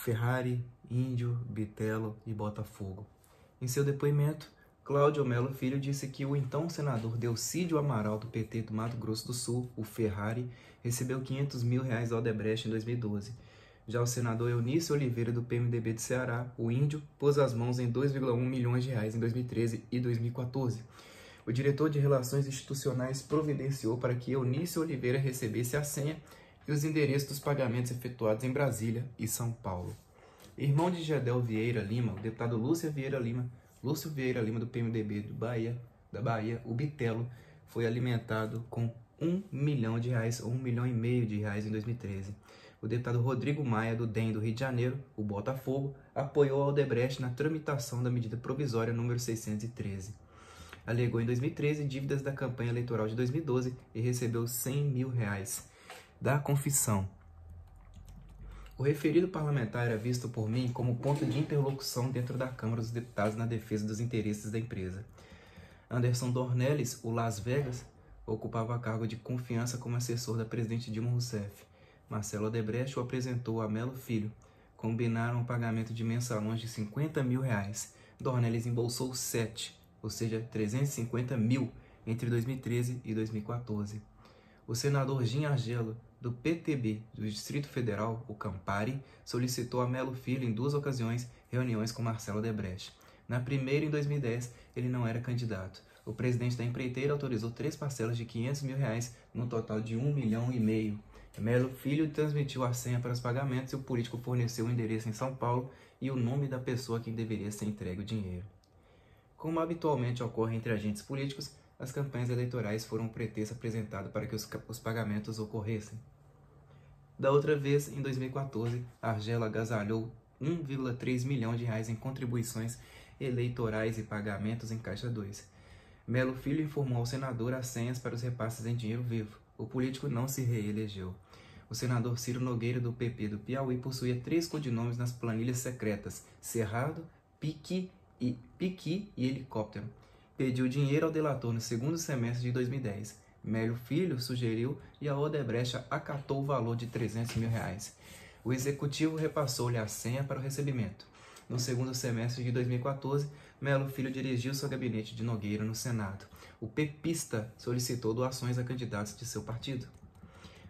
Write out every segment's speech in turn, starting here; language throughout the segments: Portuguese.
Ferrari, Índio, Bitelo e Botafogo. Em seu depoimento, Cláudio Melo Filho disse que o então senador Delcídio Amaral, do PT do Mato Grosso do Sul, o Ferrari, recebeu R$500 mil da Odebrecht em 2012. Já o senador Eunício Oliveira, do PMDB de Ceará, o Índio, pôs as mãos em R$2,1 milhões em 2013 e 2014. O diretor de Relações Institucionais providenciou para que Eunício Oliveira recebesse a senha e os endereços dos pagamentos efetuados em Brasília e São Paulo. Irmão de Gedel Vieira Lima, o deputado Lúcio Vieira Lima, do PMDB da Bahia, o Bitelo, foi alimentado com R$1 milhão ou R$1,5 milhão em 2013. O deputado Rodrigo Maia, do DEM do Rio de Janeiro, o Botafogo, apoiou a Odebrecht na tramitação da medida provisória número 613. Alegou em 2013 dívidas da campanha eleitoral de 2012 e recebeu R$100 mil da confissão. O referido parlamentar era visto por mim como ponto de interlocução dentro da Câmara dos Deputados na defesa dos interesses da empresa. Anderson Dornelles, o Las Vegas, ocupava cargo de confiança como assessor da presidente Dilma Rousseff. Marcelo Odebrecht o apresentou a Melo Filho. Combinaram o pagamento de mensalões de R$50 mil. Dornelles embolsou 7, ou seja, R$350 mil, entre 2013 e 2014. O senador Gin Argelo, do PTB do Distrito Federal, o Campari, solicitou a Melo Filho em 2 ocasiões reuniões com Marcelo Odebrecht. Na primeira, em 2010, ele não era candidato. O presidente da empreiteira autorizou 3 parcelas de R$500 mil, no total de R$1,5 milhão. Melo Filho transmitiu a senha para os pagamentos e o político forneceu o endereço em São Paulo e o nome da pessoa a quem deveria ser entregue o dinheiro. Como habitualmente ocorre entre agentes políticos, as campanhas eleitorais foram um pretexto apresentado para que os pagamentos ocorressem. Da outra vez, em 2014, Argelo agasalhou R$1,3 milhão em contribuições eleitorais e pagamentos em Caixa 2. Melo Filho informou ao senador as senhas para os repasses em dinheiro vivo. O político não se reelegeu. O senador Ciro Nogueira, do PP do Piauí, possuía 3 codinomes nas planilhas secretas: Cerrado, Piqui e Helicóptero. Pediu dinheiro ao delator no segundo semestre de 2010. Melo Filho sugeriu e a Odebrecht acatou o valor de R$300 mil. O executivo repassou-lhe a senha para o recebimento. No segundo semestre de 2014, Melo Filho dirigiu seu gabinete de Nogueira no Senado. O pepista solicitou doações a candidatos de seu partido.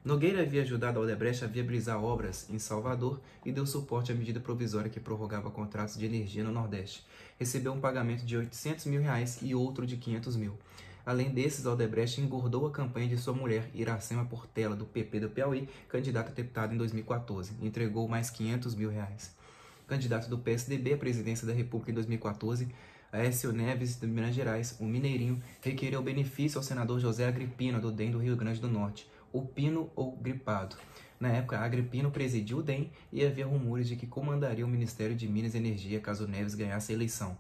Nogueira havia ajudado a Odebrecht a viabilizar obras em Salvador e deu suporte à medida provisória que prorrogava contratos de energia no Nordeste. Recebeu um pagamento de R$800 mil e outro de R$500 mil. Além desses, a Odebrecht engordou a campanha de sua mulher, Iracema Portela, do PP do Piauí, candidata a deputada em 2014, e entregou mais R$500 mil. Candidato do PSDB à presidência da República em 2014, Aécio Neves, de Minas Gerais, o mineirinho, requereu benefício ao senador José Agripino, do DEM do Rio Grande do Norte, o Pino ou Gripado. Na época, Agripino presidiu o DEM e havia rumores de que comandaria o Ministério de Minas e Energia caso Neves ganhasse a eleição.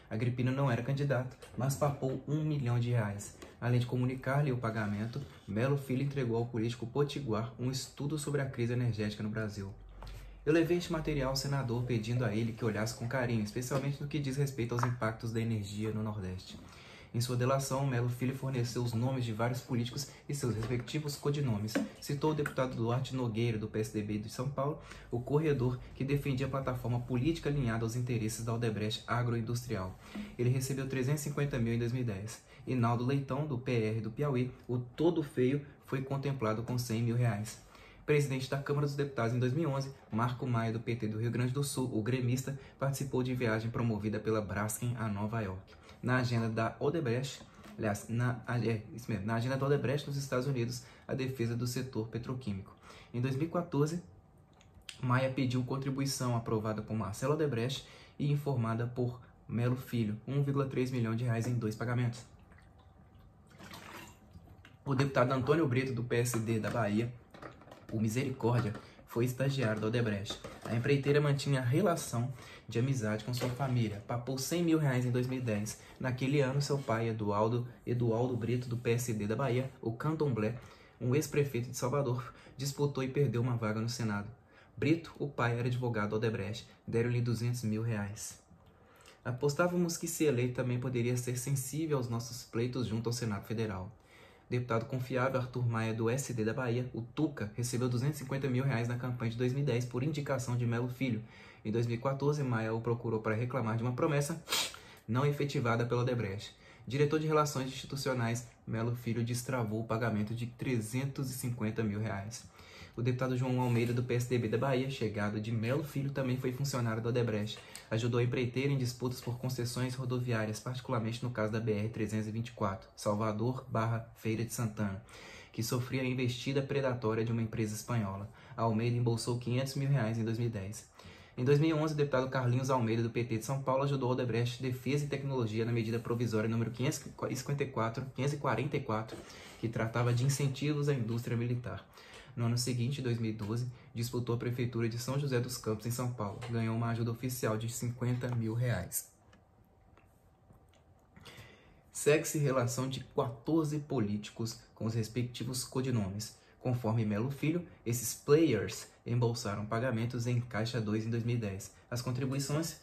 Agripino não era candidato, mas papou R$1 milhão. Além de comunicar-lhe o pagamento, Melo Filho entregou ao político potiguar um estudo sobre a crise energética no Brasil. Eu levei este material ao senador pedindo a ele que olhasse com carinho, especialmente no que diz respeito aos impactos da energia no Nordeste. Em sua delação, Melo Filho forneceu os nomes de vários políticos e seus respectivos codinomes. Citou o deputado Duarte Nogueira, do PSDB de São Paulo, o corredor que defendia a plataforma política alinhada aos interesses da Odebrecht agroindustrial. Ele recebeu R$350 mil em 2010. Inaldo Leitão, do PR do Piauí, o todo feio, foi contemplado com R$100 mil. Presidente da Câmara dos Deputados em 2011, Marco Maia, do PT do Rio Grande do Sul, o gremista, participou de viagem promovida pela Braskem a Nova York. Na agenda da Odebrecht, na agenda da Odebrecht nos Estados Unidos, a defesa do setor petroquímico. Em 2014, Maia pediu contribuição aprovada por Marcelo Odebrecht e informada por Melo Filho, R$1,3 milhão em 2 pagamentos. O deputado Antônio Brito, do PSD da Bahia, o Misericórdia, foi estagiário da Odebrecht. A empreiteira mantinha relação de amizade com sua família. Papou R$100 mil em 2010. Naquele ano, seu pai, Edualdo Brito, do PSD da Bahia, o Candomblé, um ex-prefeito de Salvador, disputou e perdeu uma vaga no Senado. Brito, o pai, era advogado da Odebrecht. Deram-lhe R$200 mil. Apostávamos que, se eleito, também poderia ser sensível aos nossos pleitos junto ao Senado Federal. Deputado confiável Arthur Maia, do SD da Bahia, o Tuca, recebeu R$250 mil na campanha de 2010 por indicação de Melo Filho. Em 2014, Maia o procurou para reclamar de uma promessa não efetivada pela Odebrecht. Diretor de Relações Institucionais, Melo Filho destravou o pagamento de R$350 mil. O deputado João Almeida, do PSDB da Bahia, chegado de Melo Filho, também foi funcionário da Odebrecht. Ajudou a empreiteira em disputas por concessões rodoviárias, particularmente no caso da BR-324, Salvador/Feira de Santana, que sofria a investida predatória de uma empresa espanhola. Almeida embolsou R$500 mil em 2010. Em 2011, o deputado Carlinhos Almeida, do PT de São Paulo, ajudou a Odebrecht Defesa e Tecnologia na medida provisória número 544, que tratava de incentivos à indústria militar. No ano seguinte, 2012, disputou a Prefeitura de São José dos Campos, em São Paulo. Ganhou uma ajuda oficial de R$50 mil. Segue-se relação de 14 políticos com os respectivos codinomes. Conforme Melo Filho, esses players embolsaram pagamentos em Caixa 2 em 2010. As contribuições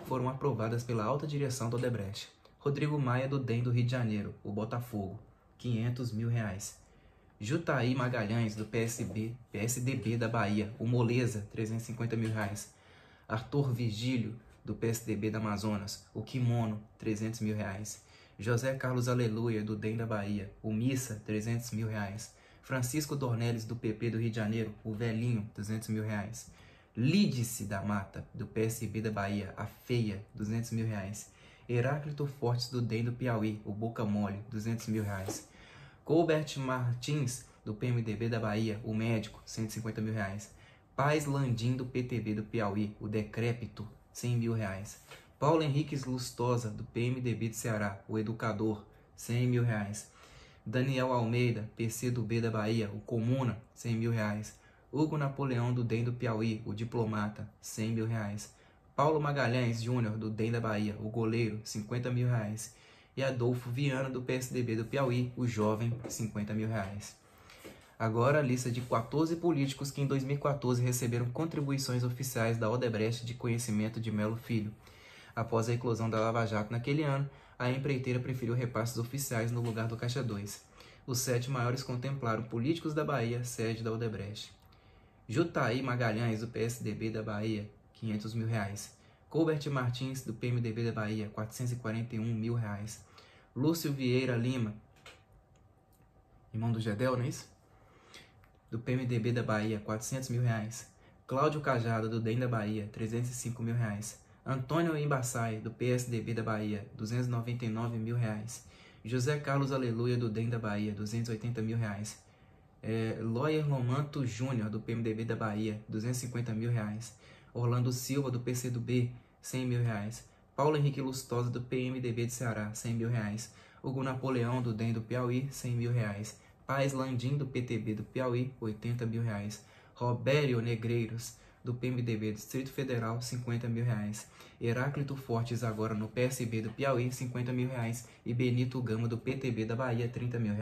foram aprovadas pela alta direção do Odebrecht. Rodrigo Maia, do DEM do Rio de Janeiro, o Botafogo, R$500 mil. Jutaí Magalhães, do PSDB da Bahia, o Moleza, R$350 mil. Arthur Vigílio, do PSDB da Amazonas, o Kimono, R$300 mil. José Carlos Aleluia, do DEM da Bahia, o Missa, R$300 mil. Francisco Dornelles, do PP do Rio de Janeiro, o Velhinho, R$200 mil. Lídice da Mata, do PSB da Bahia, a Feia, R$200 mil. Heráclito Fortes, do DEM do Piauí, o Boca Mole, R$200 mil. Colbert Martins, do PMDB da Bahia, o Médico, R$150 mil. Paz Landim, do PTB do Piauí, o Decrépito, R$100 mil. Paulo Henrique Lustosa, do PMDB de Ceará, o Educador, R$100 mil. Daniel Almeida, PCdoB da Bahia, o Comuna, R$100 mil. Hugo Napoleão, do DEM do Piauí, o Diplomata, R$100 mil. Paulo Magalhães Júnior, do DEM da Bahia, o Goleiro, R$50 mil. E Adolfo Viana, do PSDB do Piauí, o Jovem, R$50 mil. Agora a lista de 14 políticos que em 2014 receberam contribuições oficiais da Odebrecht de conhecimento de Melo Filho. Após a eclosão da Lava Jato naquele ano, a empreiteira preferiu repasses oficiais no lugar do Caixa 2. Os 7 maiores contemplaram políticos da Bahia, sede da Odebrecht. Jutaí Magalhães, do PSDB da Bahia, R$500 mil. Colbert Martins, do PMDB da Bahia, R$441 mil. Lúcio Vieira Lima, irmão do Gedel, não é isso? Do PMDB da Bahia, R$400 mil. Cláudio Cajado, do DEM da Bahia, R$305 mil. Antônio Embaçai, do PSDB da Bahia, R$299 mil. José Carlos Aleluia, do DEM da Bahia, R$280 mil. Loyer Romanto Júnior, do PMDB da Bahia, R$250 mil. Orlando Silva, do PCdoB, R$100 mil. Paulo Henrique Lustosa, do PMDB de Ceará, R$100 mil. Hugo Napoleão, do DEM do Piauí, R$100 mil. Paz Landim, do PTB do Piauí, R$80 mil. Robério Negreiros, do PMDB do Distrito Federal, R$50 mil. Heráclito Fortes, agora no PSB do Piauí, R$50 mil. E Benito Gama, do PTB da Bahia, R$30 mil.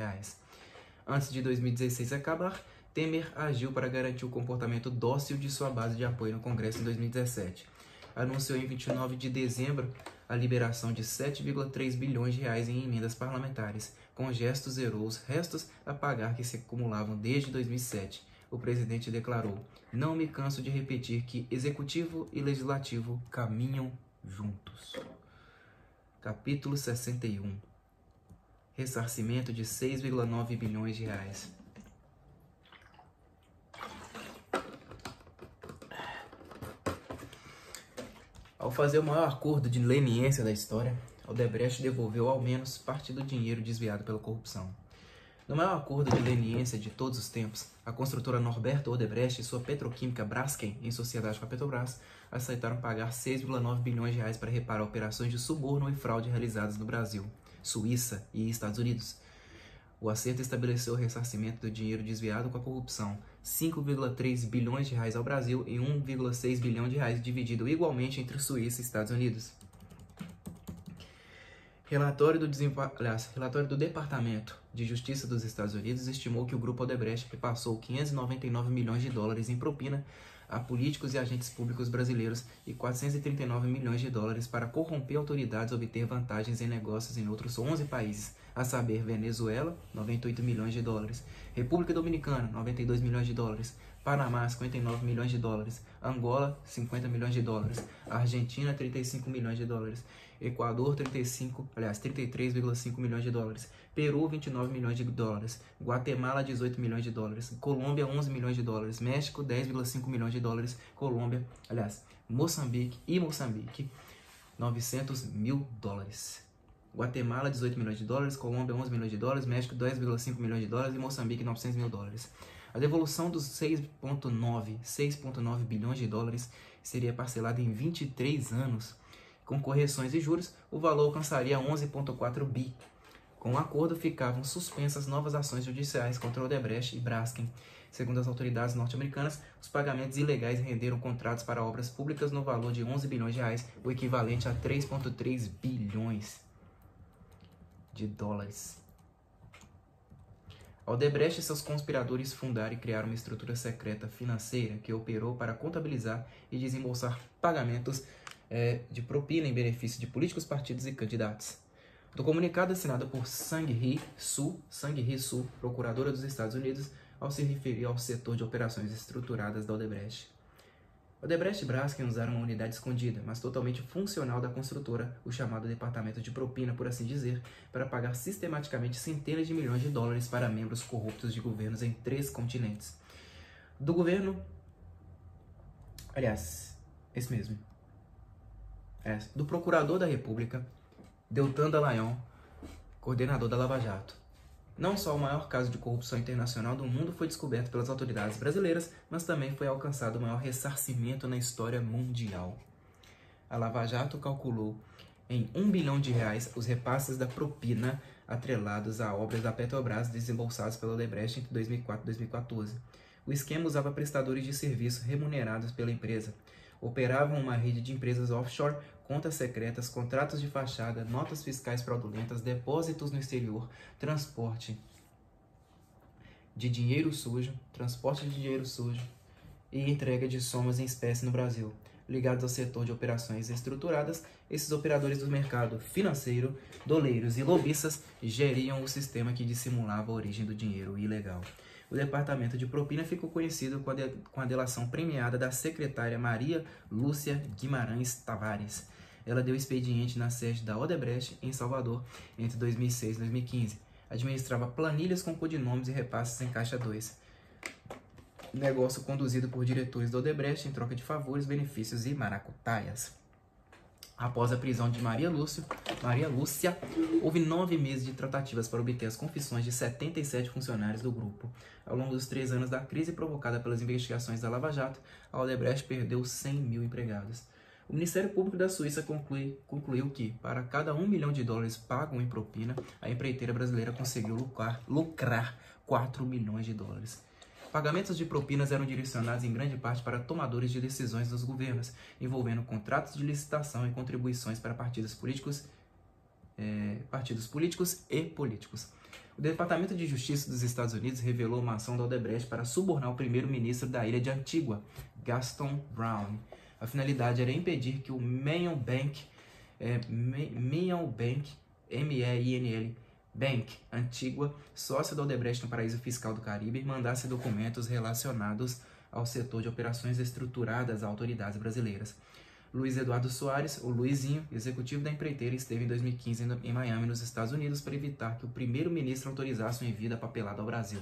Antes de 2016 acabar, Temer agiu para garantir o comportamento dócil de sua base de apoio no Congresso em 2017. Anunciou em 29 de dezembro a liberação de R$7,3 bilhões em emendas parlamentares. Com gestos, zerou os restos a pagar que se acumulavam desde 2007. O presidente declarou: "Não me canso de repetir que executivo e legislativo caminham juntos." Capítulo 61. Ressarcimento de R$6,9 bilhões. Ao fazer o maior acordo de leniência da história, Odebrecht devolveu ao menos parte do dinheiro desviado pela corrupção. No maior acordo de leniência de todos os tempos, a construtora Norberto Odebrecht e sua petroquímica Braskem, em sociedade com a Petrobras, aceitaram pagar R$6,9 bilhões para reparar operações de suborno e fraude realizadas no Brasil, Suíça e Estados Unidos. O acerto estabeleceu o ressarcimento do dinheiro desviado com a corrupção, R$5,3 bilhões ao Brasil e R$1,6 bilhão dividido igualmente entre Suíça e Estados Unidos. Relatório do Departamento de Justiça dos Estados Unidos estimou que o grupo Odebrecht repassou $599 milhões em propina a políticos e agentes públicos brasileiros e $439 milhões para corromper autoridades e obter vantagens em negócios em outros 11 países, a saber, Venezuela, 98 milhões de dólares, República Dominicana, 92 milhões de dólares, Panamá, 59 milhões de dólares, Angola, 50 milhões de dólares, Argentina, 35 milhões de dólares, Equador, 33,5 milhões de dólares, Peru, 29 milhões de dólares, Guatemala, 18 milhões de dólares, Colômbia, 11 milhões de dólares, México, 10,5 milhões de dólares, Moçambique, 900 mil dólares. Guatemala, 18 milhões de dólares, Colômbia, 11 milhões de dólares, México, 10,5 milhões de dólares e Moçambique, 900 mil dólares. A devolução dos 6,9 bilhões de dólares seria parcelada em 23 anos. Com correções e juros, o valor alcançaria 11,4 bi. Com o acordo, ficavam suspensas novas ações judiciais contra Odebrecht e Braskem. Segundo as autoridades norte-americanas, os pagamentos ilegais renderam contratos para obras públicas no valor de 11 bilhões de reais, o equivalente a 3,3 bilhões de dólares. Odebrecht e seus conspiradores fundaram e criaram uma estrutura secreta financeira que operou para contabilizar e desembolsar pagamentos de propina em benefício de políticos, partidos e candidatos. Do comunicado assinado por Sang-Hee Soo, procuradora dos Estados Unidos, ao se referir ao setor de operações estruturadas da Odebrecht. Odebrecht e Braskem usaram uma unidade escondida, mas totalmente funcional da construtora, o chamado Departamento de Propina, por assim dizer, para pagar sistematicamente centenas de milhões de dólares para membros corruptos de governos em 3 continentes. Do governo... do Procurador da República, Deltan Dallagnol, coordenador da Lava Jato. Não só o maior caso de corrupção internacional do mundo foi descoberto pelas autoridades brasileiras, mas também foi alcançado o maior ressarcimento na história mundial. A Lava Jato calculou em 1 bilhão de reais os repasses da propina atrelados a obras da Petrobras desembolsados pela Odebrecht entre 2004 e 2014. O esquema usava prestadores de serviço remunerados pela empresa. Operavam uma rede de empresas offshore, contas secretas, contratos de fachada, notas fiscais fraudulentas, depósitos no exterior, transporte de dinheiro sujo e entrega de somas em espécie no Brasil. Ligados ao setor de operações estruturadas, esses operadores do mercado financeiro, doleiros e lobistas geriam o sistema que dissimulava a origem do dinheiro ilegal. O departamento de propina ficou conhecido com a delação premiada da secretária Maria Lúcia Guimarães Tavares. Ela deu expediente na sede da Odebrecht, em Salvador, entre 2006 e 2015. Administrava planilhas com codinomes e repasses em Caixa 2. Negócio conduzido por diretores da Odebrecht em troca de favores, benefícios e maracutaias. Após a prisão de Maria Lúcia, houve 9 meses de tratativas para obter as confissões de 77 funcionários do grupo. Ao longo dos 3 anos da crise provocada pelas investigações da Lava Jato, a Odebrecht perdeu 100 mil empregados. O Ministério Público da Suíça concluiu que, para cada 1 milhão de dólares pago em propina, a empreiteira brasileira conseguiu lucrar 4 milhões de dólares. Pagamentos de propinas eram direcionados em grande parte para tomadores de decisões dos governos, envolvendo contratos de licitação e contribuições para partidos políticos e políticos. O Departamento de Justiça dos Estados Unidos revelou uma ação da Odebrecht para subornar o primeiro-ministro da ilha de Antigua, Gaston Brown. A finalidade era impedir que o Main Bank, MEINL Bank, Antigua, sócio da Odebrecht no paraíso fiscal do Caribe, mandasse documentos relacionados ao setor de operações estruturadas a autoridades brasileiras. Luiz Eduardo Soares, o Luizinho, executivo da empreiteira, esteve em 2015 em Miami, nos Estados Unidos, para evitar que o primeiro-ministro autorizasse o envio da papelada ao Brasil.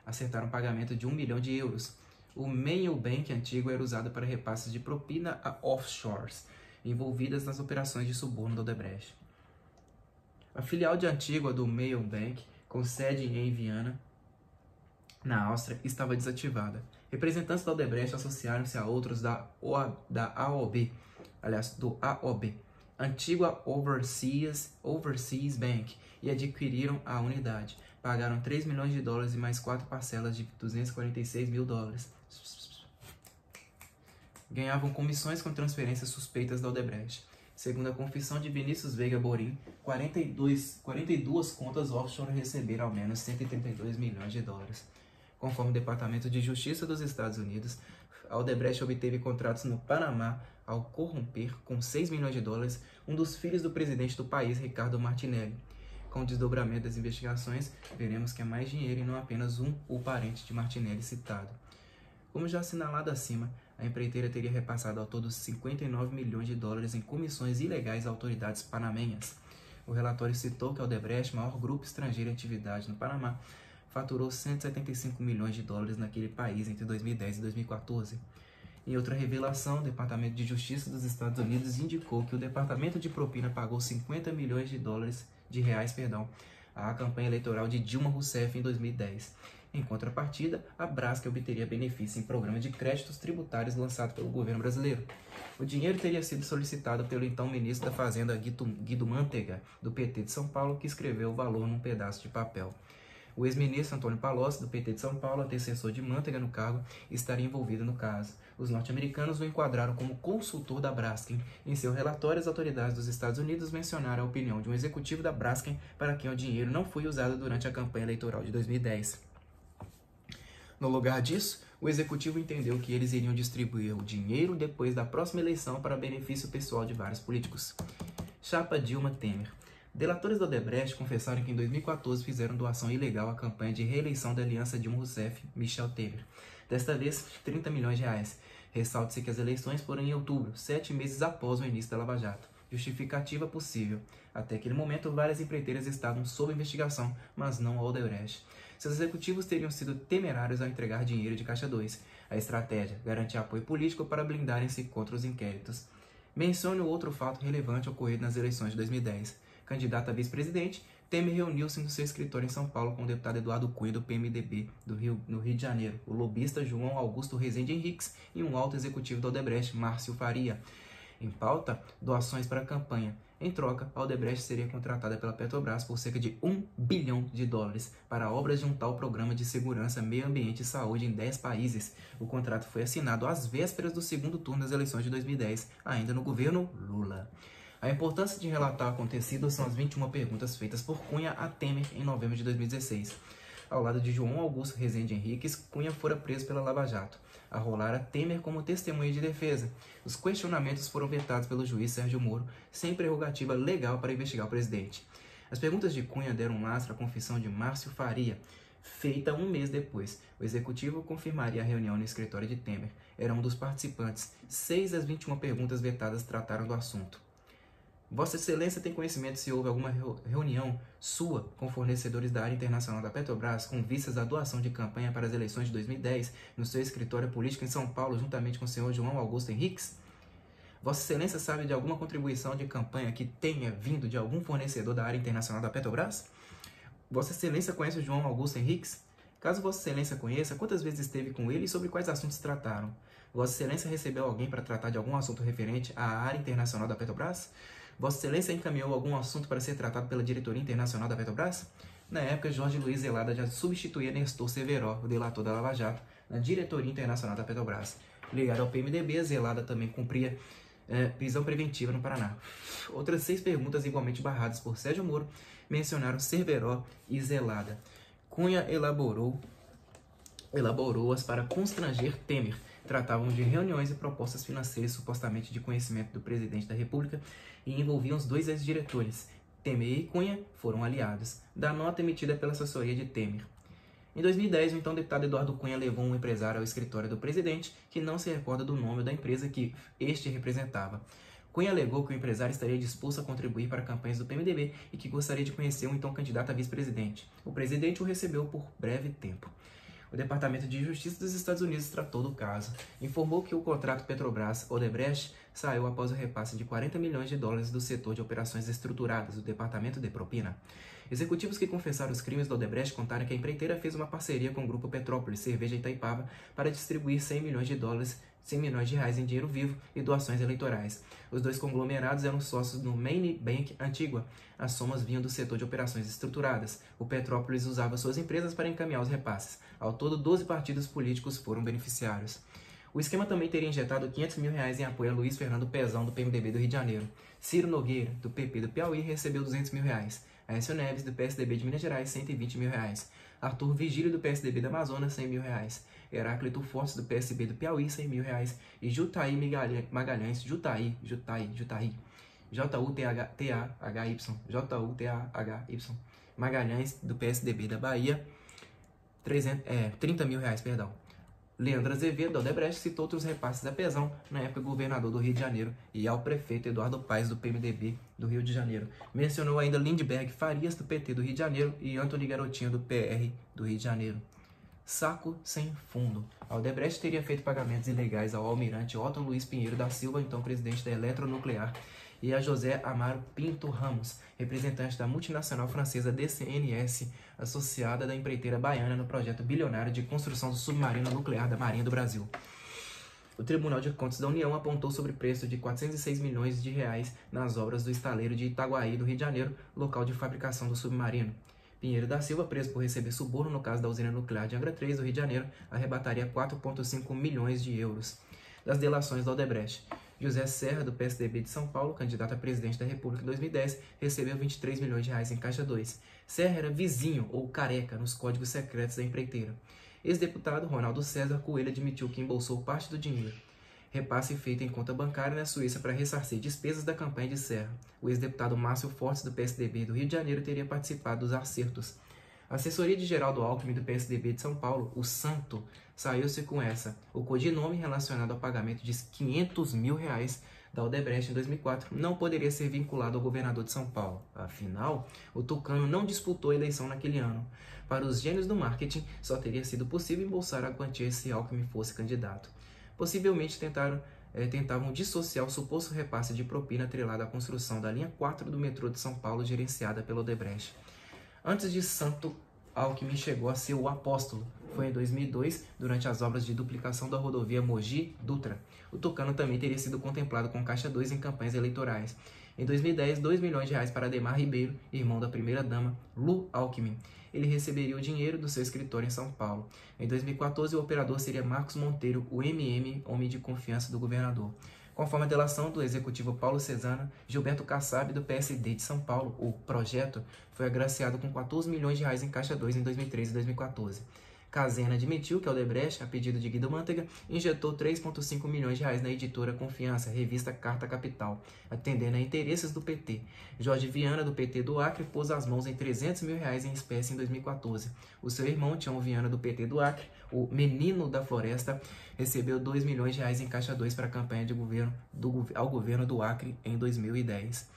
Acertaram um pagamento de 1 milhão de euros. O Mail Bank Antigua era usado para repasses de propina a offshores, envolvidas nas operações de suborno da Odebrecht. A filial de Antigua do Mail Bank, com sede em Viena, na Áustria, estava desativada. Representantes da Odebrecht associaram-se a outros do AOB, Antigua Overseas Bank, e adquiriram a unidade. Pagaram 3 milhões de dólares e mais 4 parcelas de 246 mil dólares. Ganhavam comissões com transferências suspeitas da Odebrecht. Segundo a confissão de Vinícius Veiga Borim, 42 contas offshore receberam ao menos 132 milhões de dólares. Conforme o Departamento de Justiça dos Estados Unidos, a Odebrecht obteve contratos no Panamá ao corromper com 6 milhões de dólares um dos filhos do presidente do país, Ricardo Martinelli. Com o desdobramento das investigações, veremos que é mais dinheiro e não apenas um ou parente de Martinelli citado. Como já assinalado acima, a empreiteira teria repassado ao todo 59 milhões de dólares em comissões ilegais a autoridades panamenhas. O relatório citou que a Odebrecht, maior grupo estrangeiro em atividade no Panamá, faturou 175 milhões de dólares naquele país entre 2010 e 2014. Em outra revelação, o Departamento de Justiça dos Estados Unidos indicou que o Departamento de Propina pagou 50 milhões de reais à campanha eleitoral de Dilma Rousseff em 2010. Em contrapartida, a Braskem obteria benefício em programa de créditos tributários lançado pelo governo brasileiro. O dinheiro teria sido solicitado pelo então ministro da Fazenda Guido Mantega, do PT de São Paulo, que escreveu o valor num pedaço de papel. O ex-ministro Antônio Palocci, do PT de São Paulo, antecessor de Mantega no cargo, estaria envolvido no caso. Os norte-americanos o enquadraram como consultor da Braskem. Em seu relatório, as autoridades dos Estados Unidos mencionaram a opinião de um executivo da Braskem para quem o dinheiro não foi usado durante a campanha eleitoral de 2010. No lugar disso, o executivo entendeu que eles iriam distribuir o dinheiro depois da próxima eleição para benefício pessoal de vários políticos. Chapa Dilma-Temer. Delatores da Odebrecht confessaram que em 2014 fizeram doação ilegal à campanha de reeleição da aliança Dilma Rousseff-Michel Temer. Desta vez, 30 milhões de reais. Ressalte-se que as eleições foram em outubro, 7 meses após o início da Lava Jato. Justificativa possível. Até aquele momento, várias empreiteiras estavam sob investigação, mas não a Odebrecht. Seus executivos teriam sido temerários ao entregar dinheiro de Caixa 2. A estratégia, garantir apoio político para blindarem-se contra os inquéritos. Mencione outro fato relevante ocorrido nas eleições de 2010. Candidato a vice-presidente, Temer reuniu-se no seu escritório em São Paulo com o deputado Eduardo Cunha, do PMDB, no Rio de Janeiro, o lobista João Augusto Rezende Henriques e um alto executivo da Odebrecht, Márcio Faria. Em pauta, doações para a campanha. Em troca, a Odebrecht seria contratada pela Petrobras por cerca de 1 bilhão de dólares para obras de um tal programa de segurança, meio ambiente e saúde em 10 países. O contrato foi assinado às vésperas do segundo turno das eleições de 2010, ainda no governo Lula. A importância de relatar o acontecido são as 21 perguntas feitas por Cunha a Temer em novembro de 2016. Ao lado de João Augusto Rezende Henriques, Cunha fora preso pela Lava Jato. Arrolara Temer como testemunha de defesa. Os questionamentos foram vetados pelo juiz Sérgio Moro, sem prerrogativa legal para investigar o presidente. As perguntas de Cunha deram lastro à confissão de Márcio Faria, feita um mês depois. O executivo confirmaria a reunião no escritório de Temer. Era um dos participantes. 6 das 21 perguntas vetadas trataram do assunto. Vossa Excelência tem conhecimento se houve alguma reunião sua com fornecedores da área internacional da Petrobras com vistas à doação de campanha para as eleições de 2010 no seu escritório político em São Paulo, juntamente com o senhor João Augusto Henriques? Vossa Excelência sabe de alguma contribuição de campanha que tenha vindo de algum fornecedor da área internacional da Petrobras? Vossa Excelência conhece o João Augusto Henriques? Caso Vossa Excelência conheça, quantas vezes esteve com ele e sobre quais assuntos trataram? Vossa Excelência recebeu alguém para tratar de algum assunto referente à área internacional da Petrobras? Vossa Excelência encaminhou algum assunto para ser tratado pela diretoria internacional da Petrobras? Na época, Jorge Luiz Zelada já substituía Nestor Severo, o delator da Lava Jato, na diretoria internacional da Petrobras. Ligado ao PMDB, Zelada também cumpria prisão preventiva no Paraná. Outras 6 perguntas igualmente barradas por Sérgio Moro mencionaram Severo e Zelada. Cunha elaborou-as para constranger Temer. Tratavam de reuniões e propostas financeiras supostamente de conhecimento do presidente da República e envolviam os 2 ex-diretores. Temer e Cunha foram aliados, da nota emitida pela assessoria de Temer. Em 2010, o então deputado Eduardo Cunha levou um empresário ao escritório do presidente, que não se recorda do nome da empresa que este representava. Cunha alegou que o empresário estaria disposto a contribuir para campanhas do PMDB e que gostaria de conhecer o então candidato a vice-presidente. O presidente o recebeu por breve tempo. O Departamento de Justiça dos Estados Unidos tratou do caso. Informou que o contrato Petrobras-Odebrecht saiu após o repasse de 40 milhões de dólares do setor de operações estruturadas, do Departamento de Propina. Executivos que confessaram os crimes da Odebrecht contaram que a empreiteira fez uma parceria com o Grupo Petrópolis, Cerveja Itaipava, para distribuir 100 milhões de reais em dinheiro vivo e doações eleitorais. Os 2 conglomerados eram sócios do Maine Bank Antigua. As somas vinham do setor de operações estruturadas. O Petrópolis usava suas empresas para encaminhar os repasses. Ao todo, 12 partidos políticos foram beneficiários. O esquema também teria injetado 500 mil reais em apoio a Luiz Fernando Pezão, do PMDB do Rio de Janeiro. Ciro Nogueira, do PP do Piauí, recebeu 200 mil reais. Aécio Neves, do PSDB de Minas Gerais, 120 mil reais. Arthur Vigílio, do PSDB do Amazonas, 100 mil reais. Heráclito Fortes, do PSB do Piauí, 100 mil reais. E Jutaí Magalhães, Jutaí, J-U-T-H-Y, Magalhães, do PSDB da Bahia, R$30 mil, perdão. Leandro Azevedo, da Odebrecht, citou outros repasses a Pezão, na época governador do Rio de Janeiro, e ao prefeito Eduardo Paes, do PMDB do Rio de Janeiro. Mencionou ainda Lindbergh Farias, do PT do Rio de Janeiro, e Antony Garotinho, do PR do Rio de Janeiro. Saco sem fundo. A Odebrecht teria feito pagamentos ilegais ao almirante Otto Luiz Pinheiro da Silva, então presidente da Eletronuclear, e a José Amaro Pinto Ramos, representante da multinacional francesa DCNS, associada da empreiteira baiana no projeto bilionário de construção do submarino nuclear da Marinha do Brasil. O Tribunal de Contas da União apontou sobre preço de R$406 milhões nas obras do estaleiro de Itaguaí, do Rio de Janeiro, local de fabricação do submarino. Pinheiro da Silva, preso por receber suborno no caso da usina nuclear de Angra 3, do Rio de Janeiro, arrebataria 4,5 milhões de euros. Das delações da Odebrecht. José Serra, do PSDB de São Paulo, candidato a presidente da República em 2010, recebeu R$23 milhões em Caixa 2. Serra era vizinho ou careca nos códigos secretos da empreiteira. Ex-deputado Ronaldo César Coelho admitiu que embolsou parte do dinheiro. Repasse feito em conta bancária na Suíça para ressarcir despesas da campanha de Serra. O ex-deputado Márcio Fortes, do PSDB do Rio de Janeiro, teria participado dos acertos. A assessoria de Geraldo Alckmin, do PSDB de São Paulo, o Santo, saiu-se com essa. O codinome relacionado ao pagamento de R$500 mil da Odebrecht em 2004 não poderia ser vinculado ao governador de São Paulo. Afinal, o tucano não disputou a eleição naquele ano. Para os gênios do marketing, só teria sido possível embolsar a quantia se Alckmin fosse candidato. Possivelmente tentavam dissociar o suposto repasse de propina atrelado à construção da linha 4 do metrô de São Paulo, gerenciada pela Odebrecht. Antes de Santo, Alckmin chegou a ser o apóstolo. Foi em 2002, durante as obras de duplicação da rodovia Mogi-Dutra. O tucano também teria sido contemplado com Caixa 2 em campanhas eleitorais. Em 2010, R$2 milhões para Ademar Ribeiro, irmão da primeira-dama, Lu Alckmin. Ele receberia o dinheiro do seu escritório em São Paulo. Em 2014, o operador seria Marcos Monteiro, o MM, homem de confiança do governador. Conforme a delação do executivo Paulo Cesana, Gilberto Kassab, do PSD de São Paulo, o Projeto, foi agraciado com R$14 milhões em Caixa 2 em 2013 e 2014. Cazena admitiu que a Odebrecht, a pedido de Guido Mantega, injetou R$3,5 milhões na editora Confiança, revista Carta Capital, atendendo a interesses do PT. Jorge Viana, do PT do Acre, pôs as mãos em R$300 mil em espécie em 2014. O seu irmão, Tião Viana, do PT do Acre, o Menino da Floresta, recebeu R$2 milhões em Caixa 2 para a campanha de ao governo do Acre em 2010.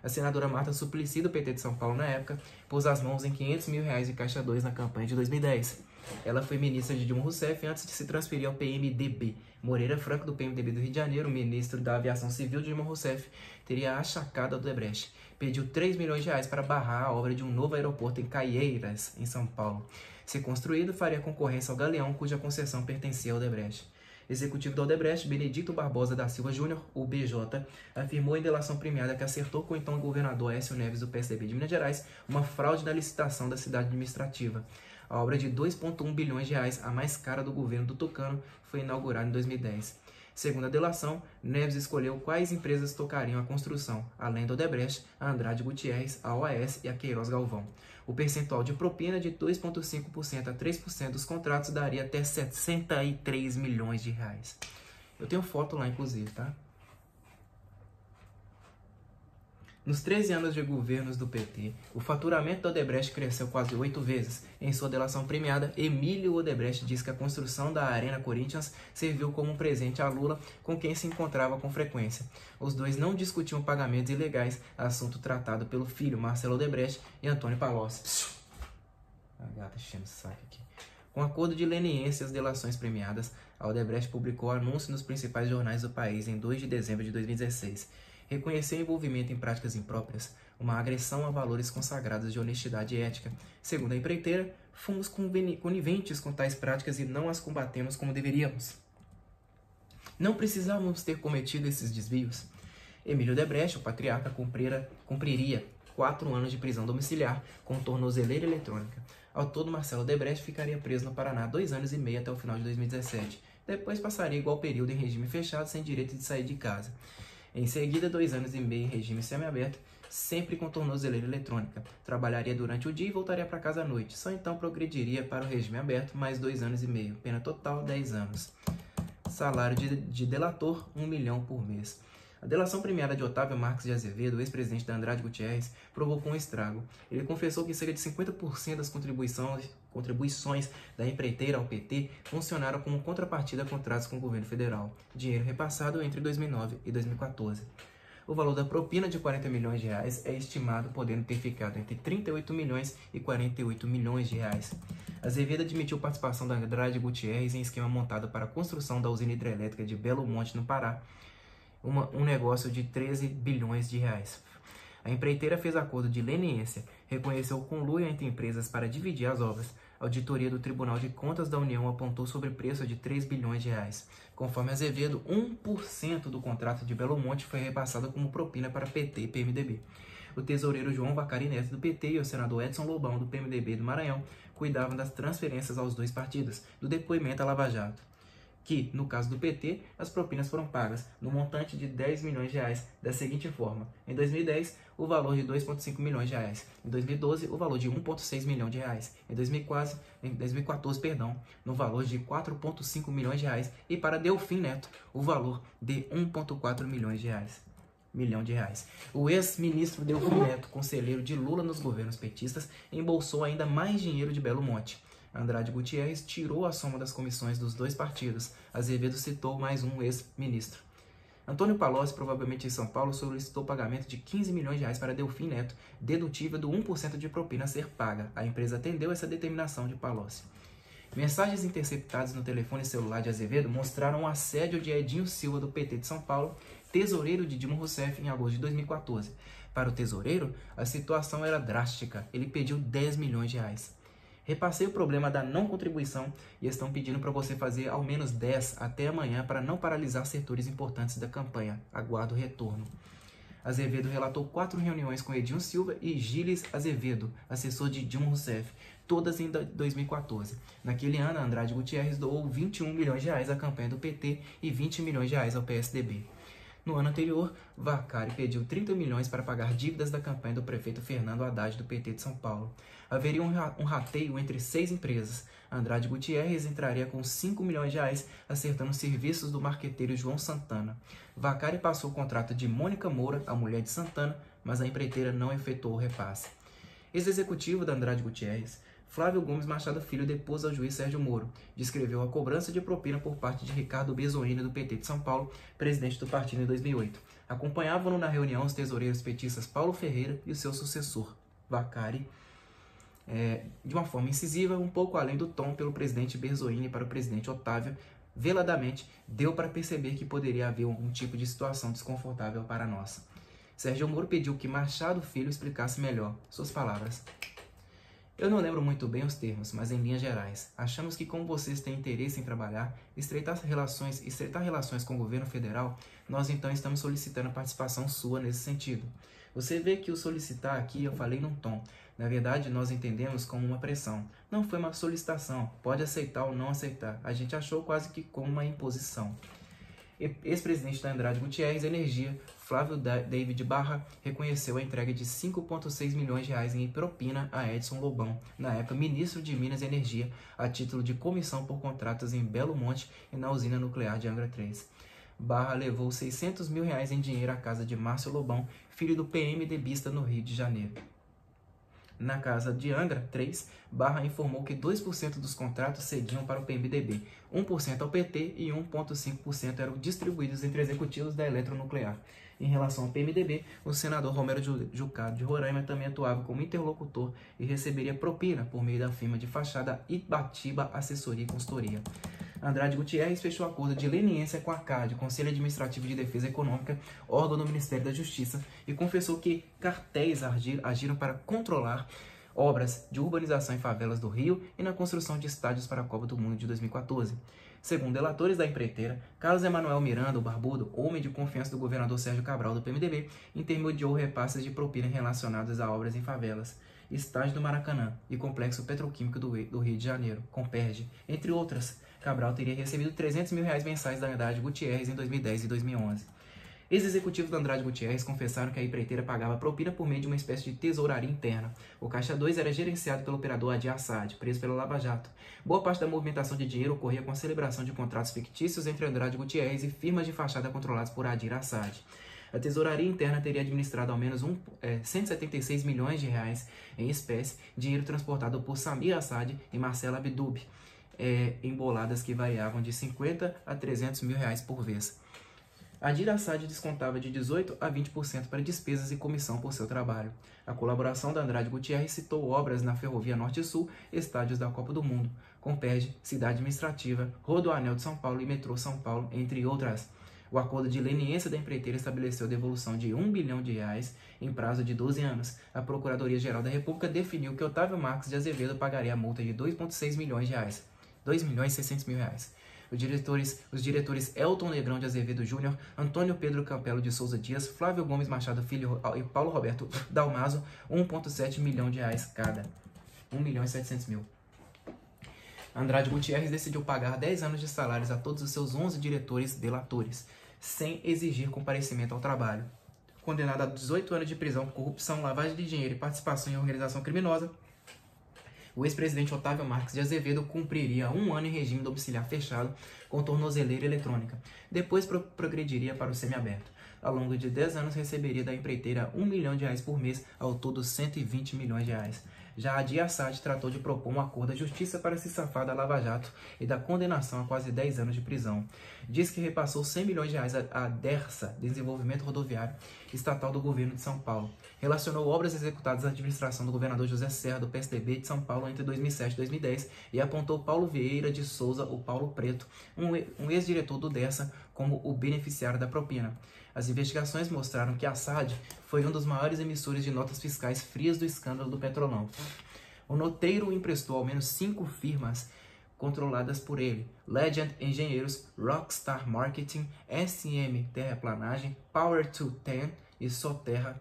A senadora Marta Suplicy, do PT de São Paulo na época, pôs as mãos em R$500 mil em Caixa 2 na campanha de 2010. Ela foi ministra de Dilma Rousseff antes de se transferir ao PMDB. Moreira Franco, do PMDB do Rio de Janeiro, ministro da Aviação Civil de Dilma Rousseff, teria achacado a Odebrecht. Pediu R$3 milhões para barrar a obra de um novo aeroporto em Caieiras, em São Paulo. Se construído, faria concorrência ao Galeão, cuja concessão pertencia à Odebrecht. Executivo da Odebrecht, Benedito Barbosa da Silva Júnior, o BJ, afirmou em delação premiada que acertou com o então governador Aécio Neves, do PSDB de Minas Gerais, uma fraude na licitação da cidade administrativa. A obra de R$2,1 bilhões, a mais cara do governo do tucano, foi inaugurada em 2010. Segundo a delação, Neves escolheu quais empresas tocariam a construção, além da Odebrecht, a Andrade Gutierrez, a OAS e a Queiroz Galvão. O percentual de propina de 2,5% a 3% dos contratos daria até R$63 milhões. Eu tenho foto lá, inclusive, tá? Nos 13 anos de governos do PT, o faturamento da Odebrecht cresceu quase 8 vezes. Em sua delação premiada, Emílio Odebrecht diz que a construção da Arena Corinthians serviu como um presente a Lula, com quem se encontrava com frequência. Os dois não discutiam pagamentos ilegais, assunto tratado pelo filho Marcelo Odebrecht e Antônio Palocci. A gata enchendo o saco aqui. Com acordo de leniência e as delações premiadas, a Odebrecht publicou anúncio nos principais jornais do país em 2 de dezembro de 2016. Reconheceu envolvimento em práticas impróprias, uma agressão a valores consagrados de honestidade e ética. Segundo a empreiteira, fomos coniventes com tais práticas e não as combatemos como deveríamos. Não precisávamos ter cometido esses desvios. Emílio Odebrecht, o patriarca, cumpriria 4 anos de prisão domiciliar com tornozeleira eletrônica. Ao todo, Marcelo Odebrecht ficaria preso no Paraná 2 anos e meio até o final de 2017. Depois passaria igual período em regime fechado, sem direito de sair de casa. Em seguida, 2 anos e meio em regime semiaberto, sempre com tornozeleira eletrônica. Trabalharia durante o dia e voltaria para casa à noite. Só então progrediria para o regime aberto, mais 2 anos e meio. Pena total, 10 anos. Salário de delator, R$1 milhão por mês. A delação premiada de Otávio Marques de Azevedo, ex-presidente da Andrade Gutierrez, provocou um estrago. Ele confessou que cerca de 50% das contribuições da empreiteira ao PT funcionaram como contrapartida a contratos com o governo federal, dinheiro repassado entre 2009 e 2014. O valor da propina de R$40 milhões é estimado podendo ter ficado entre 38 milhões e 48 milhões de reais. Azevedo admitiu participação da Andrade Gutierrez em esquema montado para a construção da usina hidrelétrica de Belo Monte, no Pará, um negócio de 13 bilhões de reais. A empreiteira fez acordo de leniência, reconheceu o conluio entre empresas para dividir as obras. A auditoria do Tribunal de Contas da União apontou sobre preço de 3 bilhões de reais. Conforme Azevedo, 1% do contrato de Belo Monte foi repassado como propina para PT e PMDB. O tesoureiro João Vacari Neto, do PT, e o senador Edson Lobão, do PMDB do Maranhão, cuidavam das transferências aos dois partidos, do depoimento à Lava Jato, que, no caso do PT, as propinas foram pagas no montante de 10 milhões de reais da seguinte forma: em 2010, o valor de 2,5 milhões de reais, em 2012, o valor de 1,6 milhão de reais, em 2014, no valor de 4,5 milhões de reais, e para Delfim Neto, o valor de 1,4 milhões de reais. O ex-ministro Delfim Neto, conselheiro de Lula nos governos petistas, embolsou ainda mais dinheiro de Belo Monte. Andrade Gutierrez tirou a soma das comissões dos dois partidos. Azevedo citou mais um ex-ministro. Antônio Palocci, provavelmente em São Paulo, solicitou pagamento de 15 milhões de reais para Delfim Neto, dedutível do 1% de propina a ser paga. A empresa atendeu essa determinação de Palocci. Mensagens interceptadas no telefone celular de Azevedo mostraram o assédio de Edinho Silva, do PT de São Paulo, tesoureiro de Dilma Rousseff, em agosto de 2014. Para o tesoureiro, a situação era drástica. Ele pediu 10 milhões de reais. Repassei o problema da não contribuição e estão pedindo para você fazer ao menos 10 até amanhã para não paralisar setores importantes da campanha. Aguardo o retorno. Azevedo relatou 4 reuniões com Edinho Silva e Gilles Azevedo, assessor de Dilma Rousseff, todas em 2014. Naquele ano, Andrade Gutierrez doou 21 milhões de reais à campanha do PT e 20 milhões de reais ao PSDB. No ano anterior, Vacari pediu 30 milhões para pagar dívidas da campanha do prefeito Fernando Haddad, do PT de São Paulo. Haveria um rateio entre 6 empresas. Andrade Gutierrez entraria com 5 milhões de reais, acertando serviços do marqueteiro João Santana. Vacari passou o contrato de Mônica Moura, a mulher de Santana, mas a empreiteira não efetuou o repasse. Ex-executivo da Andrade Gutierrez, Flávio Gomes Machado Filho depôs ao juiz Sérgio Moro, descreveu a cobrança de propina por parte de Ricardo Bezoini, do PT de São Paulo, presidente do partido em 2008. Acompanhavam-no na reunião os tesoureiros petistas Paulo Ferreira e o seu sucessor, Vacari, de uma forma incisiva, um pouco além do tom pelo presidente Bezoini para o presidente Otávio, veladamente deu para perceber que poderia haver algum tipo de situação desconfortável para nós. Sérgio Moro pediu que Machado Filho explicasse melhor suas palavras. Eu não lembro muito bem os termos, mas em linhas gerais, achamos que como vocês têm interesse em trabalhar, estreitar relações com o governo federal, nós então estamos solicitando a participação sua nesse sentido. Você vê que o solicitar aqui eu falei num tom. Na verdade, nós entendemos como uma pressão. Não foi uma solicitação, pode aceitar ou não aceitar. A gente achou quase que como uma imposição. Ex-presidente da Andrade Gutierrez Energia, Flávio David Barra, reconheceu a entrega de 5,6 milhões de reais em propina a Edson Lobão, na época ministro de Minas e Energia, a título de comissão por contratos em Belo Monte e na usina nuclear de Angra 3. Barra levou 600 mil reais em dinheiro à casa de Márcio Lobão, filho do PMDBista no Rio de Janeiro. Na casa de Angra 3, Barra informou que 2% dos contratos seguiam para o PMDB, 1% ao PT e 1,5% eram distribuídos entre executivos da Eletronuclear. Em relação ao PMDB, o senador Romero Jucá de Roraima também atuava como interlocutor e receberia propina por meio da firma de fachada Ibatiba Assessoria e Consultoria. Andrade Gutierrez fechou acordo de leniência com a CAD, Conselho Administrativo de Defesa Econômica, órgão do Ministério da Justiça, e confessou que cartéis agiram para controlar obras de urbanização em favelas do Rio e na construção de estádios para a Copa do Mundo de 2014. Segundo delatores da empreiteira, Carlos Emanuel Miranda, o Barbudo, homem de confiança do governador Sérgio Cabral do PMDB, intermediou repasses de propina relacionados a obras em favelas, estádio do Maracanã e complexo petroquímico do Rio de Janeiro, Comperj, entre outras. Cabral teria recebido 300 mil reais mensais da Andrade Gutierrez em 2010 e 2011. Ex-executivos da Andrade Gutierrez confessaram que a empreiteira pagava propina por meio de uma espécie de tesouraria interna. O Caixa 2 era gerenciado pelo operador Adi Assad, preso pela Lava Jato. Boa parte da movimentação de dinheiro ocorria com a celebração de contratos fictícios entre Andrade Gutierrez e firmas de fachada controladas por Adi Assad. A tesouraria interna teria administrado ao menos 176 milhões de reais em espécie, dinheiro transportado por Samir Assad e Marcela Abdub, em boladas que variavam de 50 a 300 mil reais por vez. Adi Assad descontava de 18% a 20% para despesas e comissão por seu trabalho. A colaboração da Andrade Gutierrez citou obras na Ferrovia Norte-Sul, estádios da Copa do Mundo, Compeg, Cidade Administrativa, Rodoanel de São Paulo e Metrô São Paulo, entre outras. O acordo de leniência da empreiteira estabeleceu a devolução de R$1 bilhão em prazo de 12 anos. A Procuradoria-Geral da República definiu que Otávio Marques de Azevedo pagaria a multa de R$2,6 milhões. R$2.600.000. Os diretores Elton Negrão de Azevedo Júnior, Antônio Pedro Campelo de Souza Dias, Flávio Gomes Machado Filho e Paulo Roberto Dalmaso, R$1,7 milhão cada. R$1.700.000. Andrade Gutierrez decidiu pagar 10 anos de salários a todos os seus 11 diretores delatores, sem exigir comparecimento ao trabalho. Condenado a 18 anos de prisão por corrupção, lavagem de dinheiro e participação em organização criminosa, o ex-presidente Otávio Marques de Azevedo cumpriria 1 ano em regime domiciliar fechado com tornozeleira eletrônica. Depois progrediria para o semiaberto. Ao longo de 10 anos receberia da empreiteira R$1 milhão por mês, ao todo R$120 milhões. Já Adi Assad tratou de propor um acordo à justiça para se safar da Lava Jato e da condenação a quase 10 anos de prisão. Diz que repassou R$100 milhões à DERSA, Desenvolvimento Rodoviário Estatal do Governo de São Paulo. Relacionou obras executadas na administração do governador José Serra, do PSDB de São Paulo, entre 2007 e 2010, e apontou Paulo Vieira de Souza, o Paulo Preto, um ex-diretor do DERSA, como o beneficiário da propina. As investigações mostraram que Assad foi um dos maiores emissores de notas fiscais frias do escândalo do Petrolão. O noteiro emprestou ao menos 5 firmas controladas por ele: Legend Engenheiros, Rockstar Marketing, SM Terraplanagem, Power to Ten e Soterra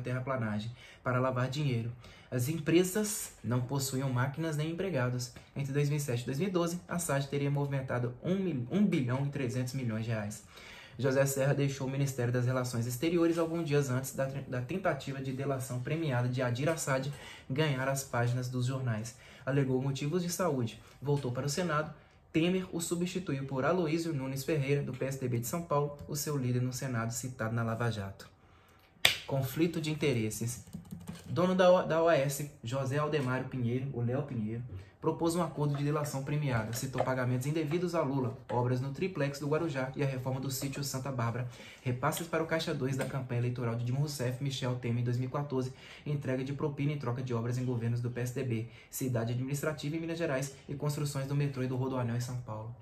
Terraplanagem, para lavar dinheiro. As empresas não possuíam máquinas nem empregados. Entre 2007 e 2012, Assad teria movimentado R$1 bilhão e 300 milhões de reais. José Serra deixou o Ministério das Relações Exteriores alguns dias antes da tentativa de delação premiada de Adi Assad ganhar as páginas dos jornais. Alegou motivos de saúde. Voltou para o Senado. Temer o substituiu por Aloísio Nunes Ferreira, do PSDB de São Paulo, o seu líder no Senado citado na Lava Jato. Conflito de interesses. Dono da OAS, José Aldemário Pinheiro, o Léo Pinheiro, propôs um acordo de delação premiada, citou pagamentos indevidos a Lula, obras no triplex do Guarujá e a reforma do sítio Santa Bárbara, repasses para o Caixa 2 da campanha eleitoral de Dilma Rousseff, Michel Temer em 2014, entrega de propina em troca de obras em governos do PSDB, cidade administrativa em Minas Gerais e construções do metrô e do Rodoanel em São Paulo.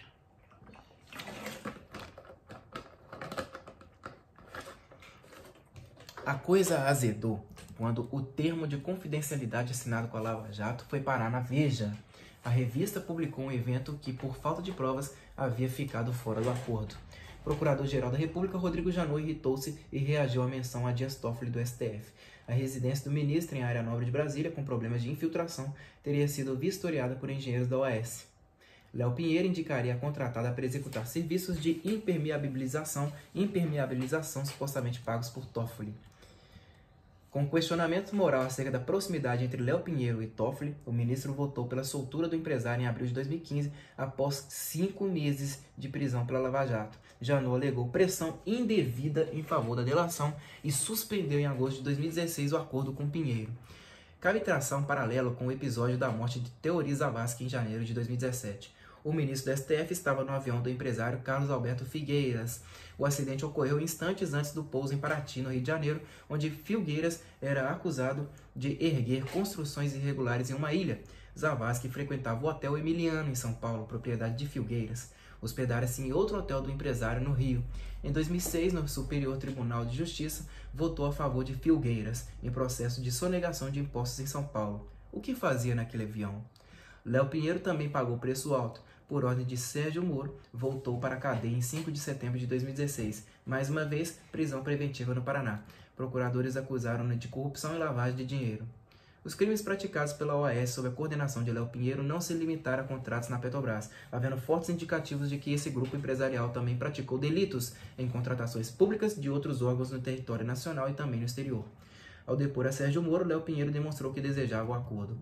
A coisa azedou quando o termo de confidencialidade assinado com a Lava Jato foi parar na Veja. A revista publicou um evento que, por falta de provas, havia ficado fora do acordo. O Procurador-Geral da República, Rodrigo Janot, irritou-se e reagiu à menção a Dias Toffoli do STF. A residência do ministro em área nobre de Brasília, com problemas de infiltração, teria sido vistoriada por engenheiros da OAS. Léo Pinheiro indicaria a contratada para executar serviços de impermeabilização supostamente pagos por Toffoli. Com questionamento moral acerca da proximidade entre Léo Pinheiro e Toffoli, o ministro votou pela soltura do empresário em abril de 2015, após 5 meses de prisão pela Lava Jato. Janot alegou pressão indevida em favor da delação e suspendeu em agosto de 2016 o acordo com Pinheiro. Cabe traçar um paralelo com o episódio da morte de Teori Zavascki em janeiro de 2017. O ministro do STF estava no avião do empresário Carlos Alberto Figueiras. O acidente ocorreu instantes antes do pouso em Paraty, no Rio de Janeiro, onde Figueiras era acusado de erguer construções irregulares em uma ilha. Zavascki frequentava o Hotel Emiliano, em São Paulo, propriedade de Figueiras. Hospedara-se em outro hotel do empresário, no Rio. Em 2006, no Superior Tribunal de Justiça, votou a favor de Figueiras, em processo de sonegação de impostos em São Paulo. O que fazia naquele avião? Léo Pinheiro também pagou preço alto. Por ordem de Sérgio Moro, voltou para a cadeia em 5 de setembro de 2016. Mais uma vez, prisão preventiva no Paraná. Procuradores acusaram-no de corrupção e lavagem de dinheiro. Os crimes praticados pela OAS sob a coordenação de Léo Pinheiro não se limitaram a contratos na Petrobras, havendo fortes indicativos de que esse grupo empresarial também praticou delitos em contratações públicas de outros órgãos no território nacional e também no exterior. Ao depor a Sérgio Moro, Léo Pinheiro demonstrou que desejava o acordo.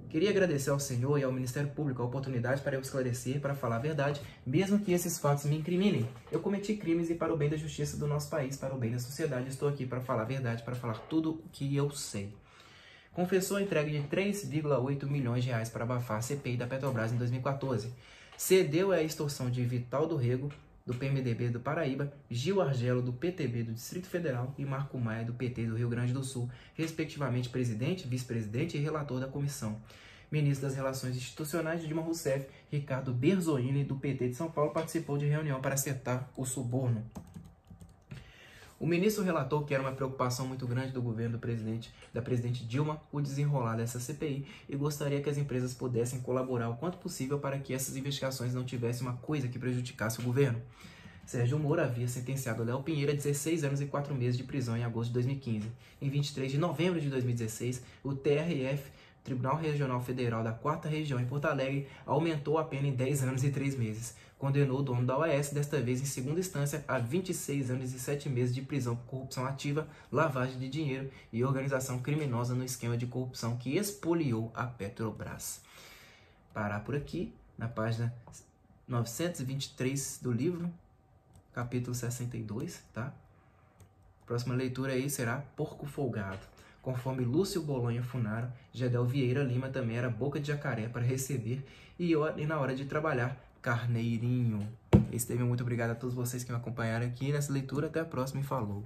Queria agradecer ao Senhor e ao Ministério Público a oportunidade para eu esclarecer, para falar a verdade, mesmo que esses fatos me incriminem. Eu cometi crimes e para o bem da justiça do nosso país, para o bem da sociedade, estou aqui para falar a verdade, para falar tudo o que eu sei. Confessou a entrega de 3,8 milhões de reais para abafar a CPI da Petrobras em 2014. Cedeu à extorsão de Vital do Rego, do PMDB do Paraíba, Gil Argelo, do PTB do Distrito Federal e Marco Maia, do PT do Rio Grande do Sul, respectivamente presidente, vice-presidente e relator da comissão. Ministro das Relações Institucionais de Dilma Rousseff, Ricardo Berzoini, do PT de São Paulo, participou de reunião para acertar o suborno. O ministro relatou que era uma preocupação muito grande do governo da presidente Dilma o desenrolar dessa CPI e gostaria que as empresas pudessem colaborar o quanto possível para que essas investigações não tivessem uma coisa que prejudicasse o governo. Sérgio Moro havia sentenciado Léo Pinheiro a 16 anos e 4 meses de prisão em agosto de 2015. Em 23 de novembro de 2016, o TRF, Tribunal Regional Federal da 4ª Região em Porto Alegre, aumentou a pena em 10 anos e 3 meses. Condenou o dono da OAS, desta vez em segunda instância, a 26 anos e 7 meses de prisão por corrupção ativa, lavagem de dinheiro e organização criminosa no esquema de corrupção que expoliou a Petrobras. Parar por aqui, na página 923 do livro, capítulo 62, tá? Próxima leitura aí será Porco Folgado. Conforme Lúcio Bolonha Funaro, Gedel Vieira Lima também era boca de jacaré para receber e na hora de trabalhar, carneirinho. Muito obrigado a todos vocês que me acompanharam aqui nessa leitura. Até a próxima e falou!